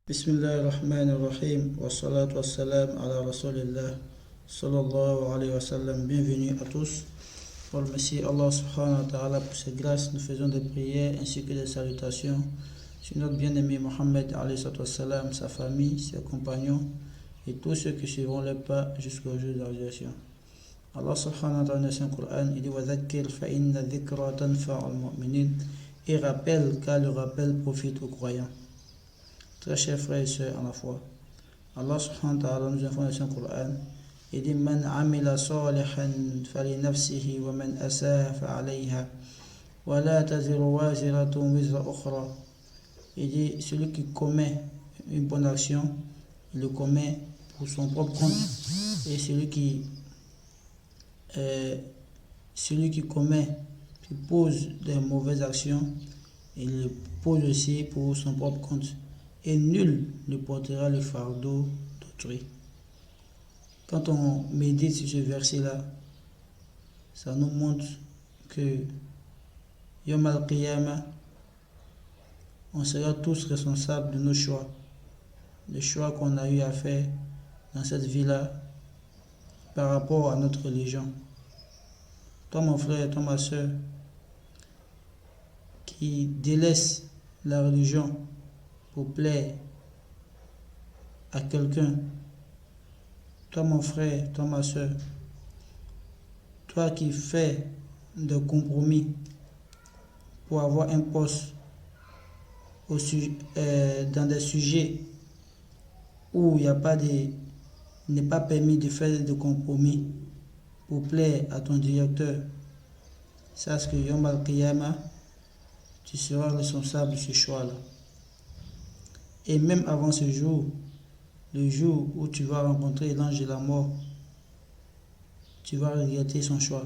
Bismillahirrahmanirrahim. Wassalatu wassalam ala Rasulillah sallallahu alayhi wa sallam. Bienvenue à tous. Pour le Messie Allah subhanahu wa ta'ala, pour ses grâces, nous faisons des prières ainsi que des salutations sur notre bien-aimé Mohammed alayhi wa sallam, sa famille, ses compagnons et tous ceux qui suivront le pas jusqu'au jour de la résurrection. Allah subhanahu wa ta'ala dans son Coran, il dit wa dhakkir fa inna dhikra tanfa'ul mu'minin, et rappelle car le rappel profite aux croyants. Très chers frères et sœurs en la foi, Allah subhanahu wa ta'ala nous informe dans son Coran, il dit man amila salihan fali nafsihi wa man asaa fa alayha wa la taziru waziratun wizra ukhra. Il dit celui qui commet une bonne action, il le commet pour son propre compte, et celui qui pose des mauvaises actions, il le pose aussi pour son propre compte. Et nul ne portera le fardeau d'autrui. Quand on médite sur ce verset-là, ça nous montre que Yom al-Qiyamah, on sera tous responsables de nos choix, les choix qu'on a eu à faire dans cette vie-là par rapport à notre religion. Toi mon frère, toi ma soeur, qui délaisse la religion pour plaire à quelqu'un, toi mon frère, toi ma soeur, toi qui fais des compromis pour avoir un poste dans des sujets où il n'est pas permis de faire de compromis pour plaire à ton directeur, sache que Yom al-Qiyamah, tu seras responsable de ce choix-là. Et même avant ce jour, le jour où tu vas rencontrer l'ange de la mort, tu vas regretter son choix.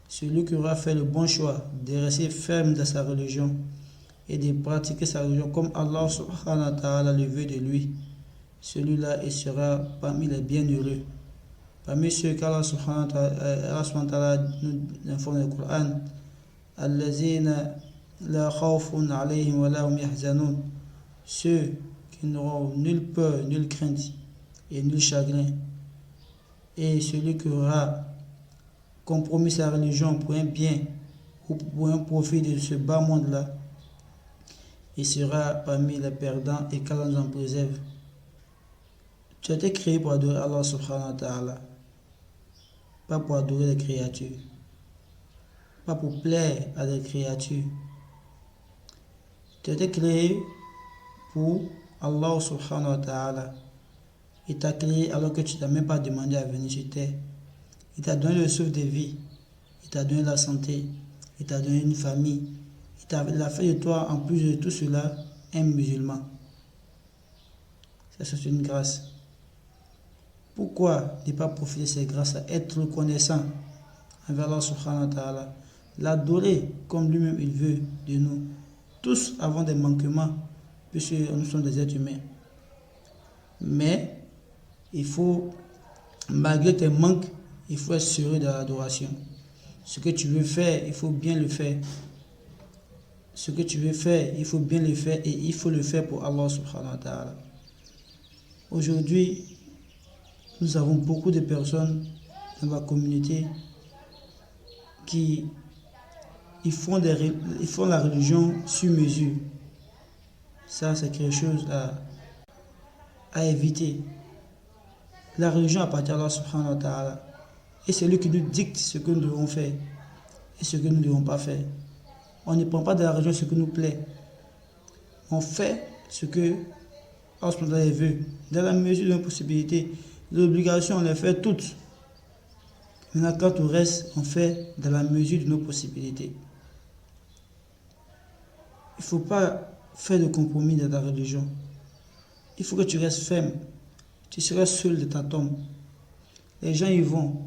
Celui qui aura fait le bon choix de rester ferme dans sa religion et de pratiquer sa religion comme Allah subhanahu wa ta'ala le veut de lui, celui-là il sera parmi les bienheureux. Parmi ceux qu'Allah subhanahu wa ta'ala nous informe dans le Coran, allazina la khawfun alayhim wa la hum yahzanun, ceux qui n'auront nulle peur, nulle crainte et nul chagrin. Et celui qui aura compromis sa religion pour un bien ou pour un profit de ce bas monde-là, il sera parmi les perdants et qu'Allah nous en préserve. Tu as été créé pour adorer Allah subhanahu wa ta'ala, pas pour adorer des créatures, pas pour plaire à des créatures. Tu as été créé pour Allah subhanahu wa ta'ala. Il t'a créé alors que tu n'as même pas demandé à venir sur terre. Il t'a donné le souffle de vie, il t'a donné la santé, il t'a donné une famille, il a fait de toi, en plus de tout cela, un musulman. Ça, c'est une grâce. Pourquoi ne pas profiter de ces grâces, à être reconnaissant envers Allah subhanahu wa ta'ala, l'adorer comme lui-même il veut de nous. Tous avons des manquements, puisque nous sommes des êtres humains. Mais il faut, malgré tes manques, il faut être sérieux dans l'adoration. Ce que tu veux faire, il faut bien le faire. Ce que tu veux faire, il faut bien le faire et il faut le faire pour Allah subhanahu wa ta'ala. Aujourd'hui, nous avons beaucoup de personnes dans la communauté qui font la religion sur mesure. Ça, c'est quelque chose à éviter. La religion appartient à Allah subhanahu wa ta'ala. Et c'est lui qui nous dicte ce que nous devons faire et ce que nous ne devons pas faire. On ne prend pas de la religion ce qui nous plaît. On fait ce que Allah subhanahu wa ta'ala veut. Dans la mesure de nos possibilités. Les obligations, on les fait toutes. Maintenant, quant au reste, on fait dans la mesure de nos possibilités. Il ne faut pas faire de compromis dans ta religion. Il faut que tu restes ferme. Tu seras seul de ta tombe. Les gens y vont.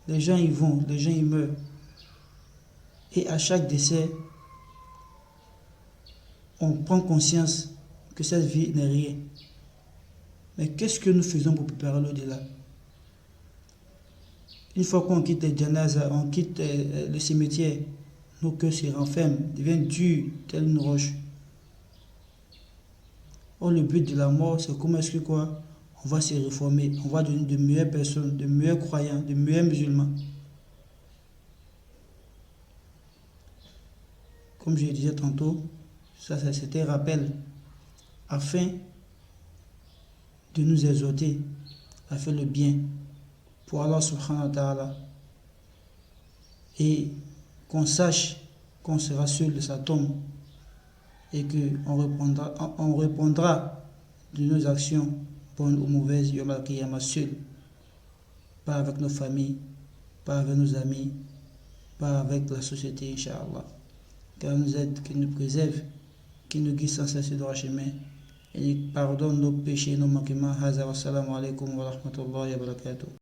Les gens y vont, les gens y meurent. Et à chaque décès, on prend conscience que cette vie n'est rien. Mais qu'est-ce que nous faisons pour préparer l'au-delà? Une fois qu'on quitte les janazas, on quitte le cimetière, nos cœurs se renferment, deviennent durs, tels une roche. Or, le but de la mort, c'est comment est-ce que quoi? On va se réformer, on va devenir de meilleures personnes, de meilleurs croyants, de meilleurs musulmans. Comme je le disais tantôt, ça c'était un rappel afin de nous exhorter à faire le bien pour Allah subhanahu wa ta'ala et qu'on sache qu'on sera seul de sa tombe et qu'on répondra de nos actions bonnes ou mauvaises yawm al-qiyamah seul, pas avec nos familles, pas avec nos amis, pas avec la société, Inch'Allah. Qu'elle nous aide, qu'il nous préserve, qu'il nous guide sans cesse droit le chemin et pardonne nos péchés et nos manquements. Haza wa salamu alaikum wa rahmatullahi wa barakatuh.